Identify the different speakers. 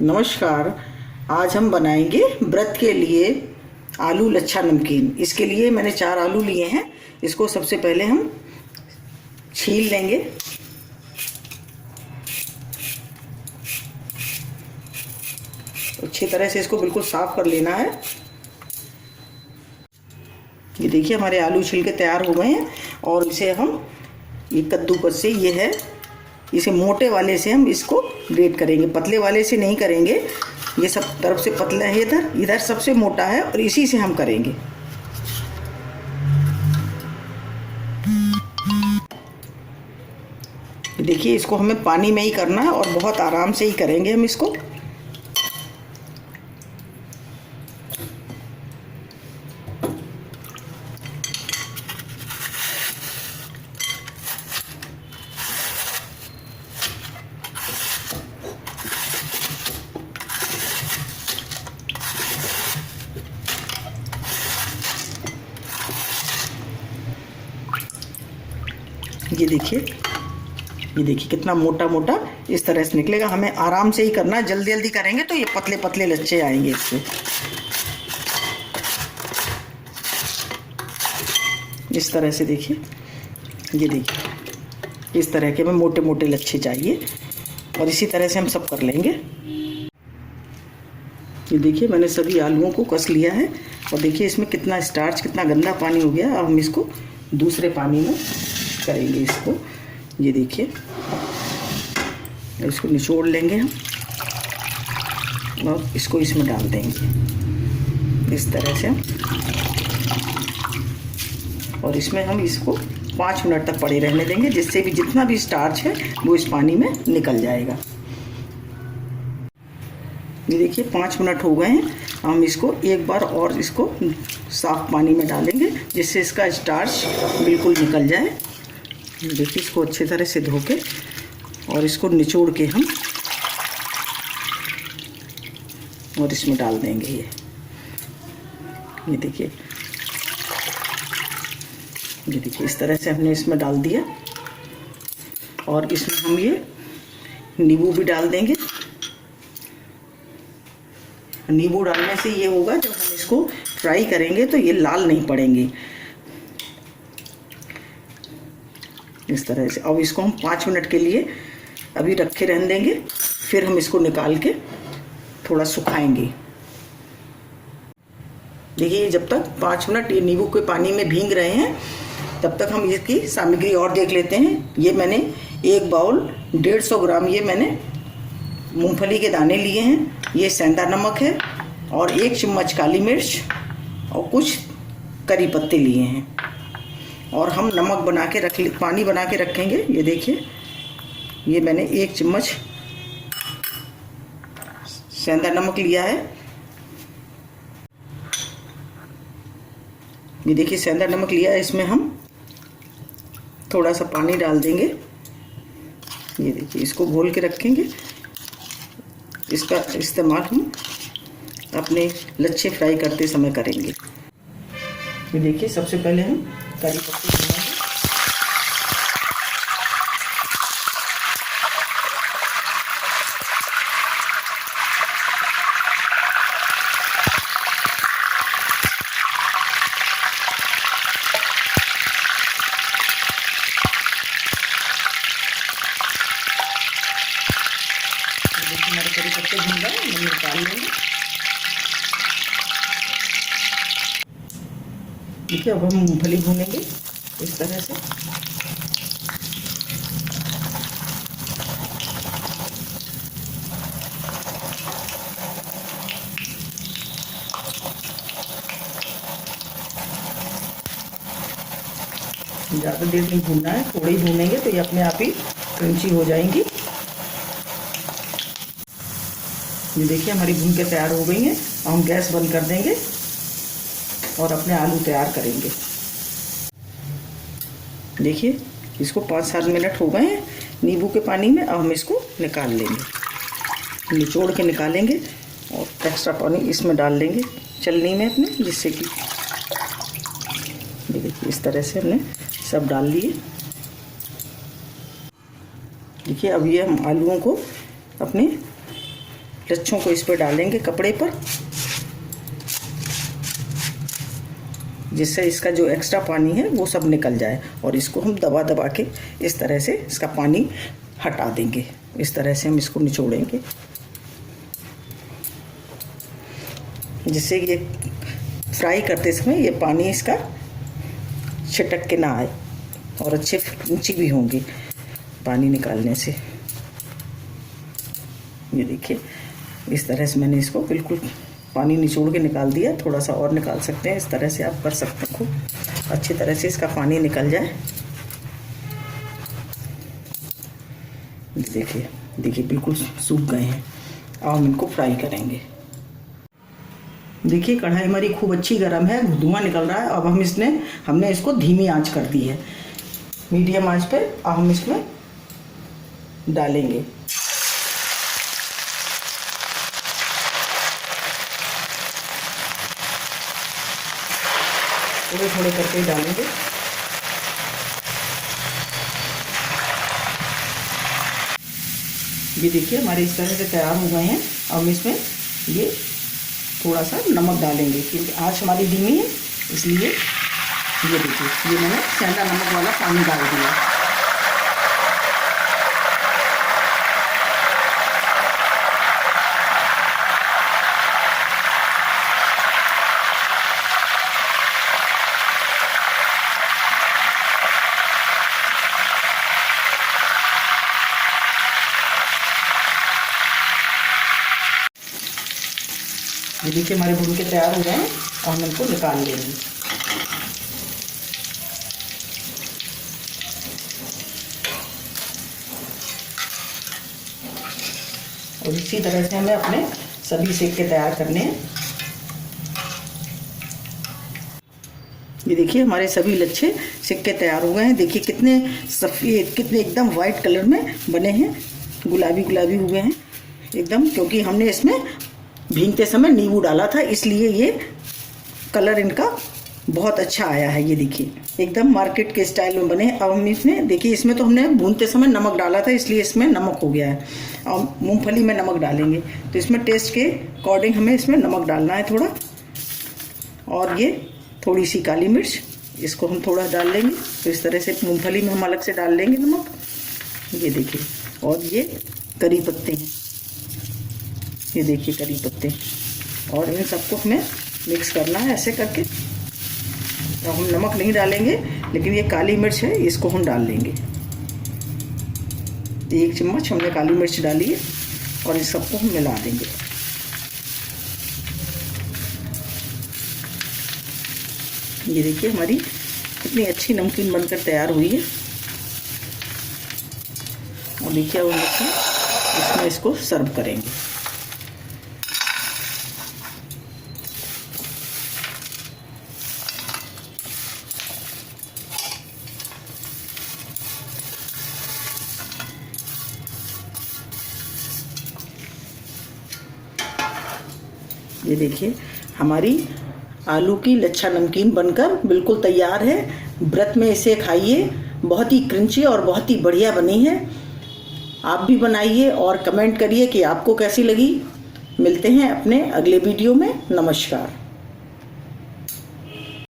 Speaker 1: नमस्कार। आज हम बनाएंगे व्रत के लिए आलू लच्छा नमकीन। इसके लिए मैंने 4 आलू लिए हैं। इसको सबसे पहले हम छील लेंगे। अच्छी तरह से इसको बिल्कुल साफ कर लेना है। ये देखिए हमारे आलू छिल के तैयार हो गए हैं और इसे हम ये कद्दूकस से ये है इसे मोटे वाले से हम इसको ग्रेट करेंगे, पतले वाले से नहीं करेंगे। ये सब तरफ से पतला है, इधर सबसे मोटा है और इसी से हम करेंगे। देखिए इसको हमें पानी में ही करना है और बहुत आराम से ही करेंगे हम इसको। ये देखिए कितना मोटा मोटा इस तरह से निकलेगा। हमें आराम से ही करना है, जल्दी जल्दी करेंगे तो ये पतले पतले लच्छे आएंगे इससे। इस तरह से देखिए, ये देखिए इस तरह के हमें मोटे मोटे लच्छे चाहिए और इसी तरह से हम सब कर लेंगे। ये देखिए मैंने सभी आलूओं को कस लिया है और देखिए इसमें कितना स्टार्च, कितना गंदा पानी हो गया। अब हम इसको दूसरे पानी में करेंगे इसको। ये देखिए इसको निचोड़ लेंगे हम और इसको इसमें डाल देंगे इस तरह से। और इसमें हम इसको 5 मिनट तक पड़े रहने देंगे, जिससे भी जितना भी स्टार्च है वो इस पानी में निकल जाएगा। ये देखिए 5 मिनट हो गए हैं। हम इसको एक बार और इसको साफ पानी में डालेंगे, जिससे इसका स्टार्च बिल्कुल निकल जाए। देखिए इसको अच्छी तरह से धो के और इसको निचोड़ के हम और इसमें डाल देंगे। ये देखिए इस तरह से हमने इसमें डाल दिया और इसमें हम ये नींबू भी डाल देंगे। नींबू डालने से ये होगा जब हम इसको फ्राई करेंगे तो ये लाल नहीं पड़ेंगे इस तरह से। अब इसको हम 5 मिनट के लिए अभी रखे रहने देंगे, फिर हम इसको निकाल के थोड़ा सुखाएंगे। देखिए जब तक 5 मिनट ये नींबू के पानी में भीग रहे हैं तब तक हम इसकी सामग्री और देख लेते हैं। ये मैंने 1 बाउल 150 ग्राम ये मैंने मूंगफली के दाने लिए हैं। ये सेंधा नमक है और 1 चम्मच काली मिर्च और कुछ करी पत्ते लिए हैं। और हम नमक बना के पानी बना के रखेंगे। ये देखिए ये मैंने 1 चम्मच सेंधा नमक लिया है। ये देखिए सेंधा नमक लिया है, इसमें हम थोड़ा सा पानी डाल देंगे। ये देखिए इसको घोल के रखेंगे। इसका इस्तेमाल हम अपने लच्छे फ्राई करते समय करेंगे। ये देखिए सबसे पहले हम करी पत्ते डालेंगे। देखिए हमारे करी पत्ते भून गए, हम निकाल लेंगे। देखिए अब हम मूंगफली भूनेंगे इस तरह से। ज़्यादा देर नहीं भूनना है, थोड़ी भूनेंगे तो ये अपने आप ही क्रंची हो जाएंगी। ये देखिए हमारी भून के तैयार हो गई हैं। हम गैस बंद कर देंगे और अपने आलू तैयार करेंगे। देखिए इसको 5-7 मिनट हो गए हैं नींबू के पानी में। अब हम इसको निकाल लेंगे, निचोड़ के निकालेंगे और एक्स्ट्रा पानी इसमें डाल देंगे चलनी में अपने, जिससे कि देखिए इस तरह से हमने सब डाल लिए। देखिए अब ये हम आलूओं को अपने लच्छों को इस पर डालेंगे कपड़े पर, जिससे इसका जो एक्स्ट्रा पानी है वो सब निकल जाए। और इसको हम दबा दबा के इस तरह से इसका पानी हटा देंगे। इस तरह से हम इसको निचोड़ेंगे, जिससे ये फ्राई करते समय ये पानी इसका छिटक के ना आए और अच्छे ऊंची भी होंगी पानी निकालने से। ये देखिए इस तरह से मैंने इसको बिल्कुल पानी निचोड़ के निकाल दिया। थोड़ा सा और निकाल सकते हैं, इस तरह से आप कर सकते हैं। खूब अच्छी तरह से इसका पानी निकल जाए। देखिए देखिए बिल्कुल सूख गए हैं। अब हम इनको फ्राई करेंगे। देखिए कढ़ाई हमारी खूब अच्छी गर्म है, धुआं निकल रहा है। अब हम हमने इसको धीमी आंच कर दी है, मीडियम आंच पे। अब हम इसमें डालेंगे। थोड़े थोड़े करके डालेंगे। ये देखिए हमारे इस तरह से तैयार हो गए हैं। अब हम इसमें ये थोड़ा सा नमक डालेंगे, क्योंकि आँच हमारी धीमी है इसलिए। ये देखिए ये मैंने सेंधा नमक वाला पानी डाल दिया। ये देखिए हमारे भून के तैयार हो गए हैं और हम इनको निकाल लेंगे। और इसी तरह से हमें अपने सभी सेक के तैयार करने हैं। ये देखिए हमारे सभी लच्छे सेक के तैयार हो गए हैं। देखिए कितने सफ़ेद, कितने एकदम वाइट कलर में बने हैं, गुलाबी गुलाबी हुए हैं एकदम, क्योंकि हमने इसमें भीनते समय नींबू डाला था, इसलिए ये कलर इनका बहुत अच्छा आया है। ये देखिए एकदम मार्केट के स्टाइल में बने। अब हम इसमें देखिए, इसमें तो हमने भूनते समय नमक डाला था, इसलिए इसमें नमक हो गया है। अब मूंगफली में नमक डालेंगे तो इसमें टेस्ट के अकॉर्डिंग हमें इसमें नमक डालना है थोड़ा। और ये थोड़ी सी काली मिर्च, इसको हम थोड़ा डाल लेंगे। तो इस तरह से मूँगफली में हम अलग से डाल लेंगे नमक। ये देखिए, और ये करी पत्ते हैं, ये देखिए करी पत्ते। और इन सबको हमें मिक्स करना है ऐसे करके। तो हम नमक नहीं डालेंगे, लेकिन ये काली मिर्च है, इसको हम डाल लेंगे। 1 चम्मच हमने काली मिर्च डाली है और इस सबको हम मिला देंगे। ये देखिए हमारी कितनी अच्छी नमकीन बनकर तैयार हुई है। और देखिए अब हम इसमें इसको सर्व करेंगे। ये देखिए हमारी आलू की लच्छा नमकीन बनकर बिल्कुल तैयार है। व्रत में इसे खाइए, बहुत ही क्रंची और बहुत ही बढ़िया बनी है। आप भी बनाइए और कमेंट करिए कि आपको कैसी लगी। मिलते हैं अपने अगले वीडियो में। नमस्कार।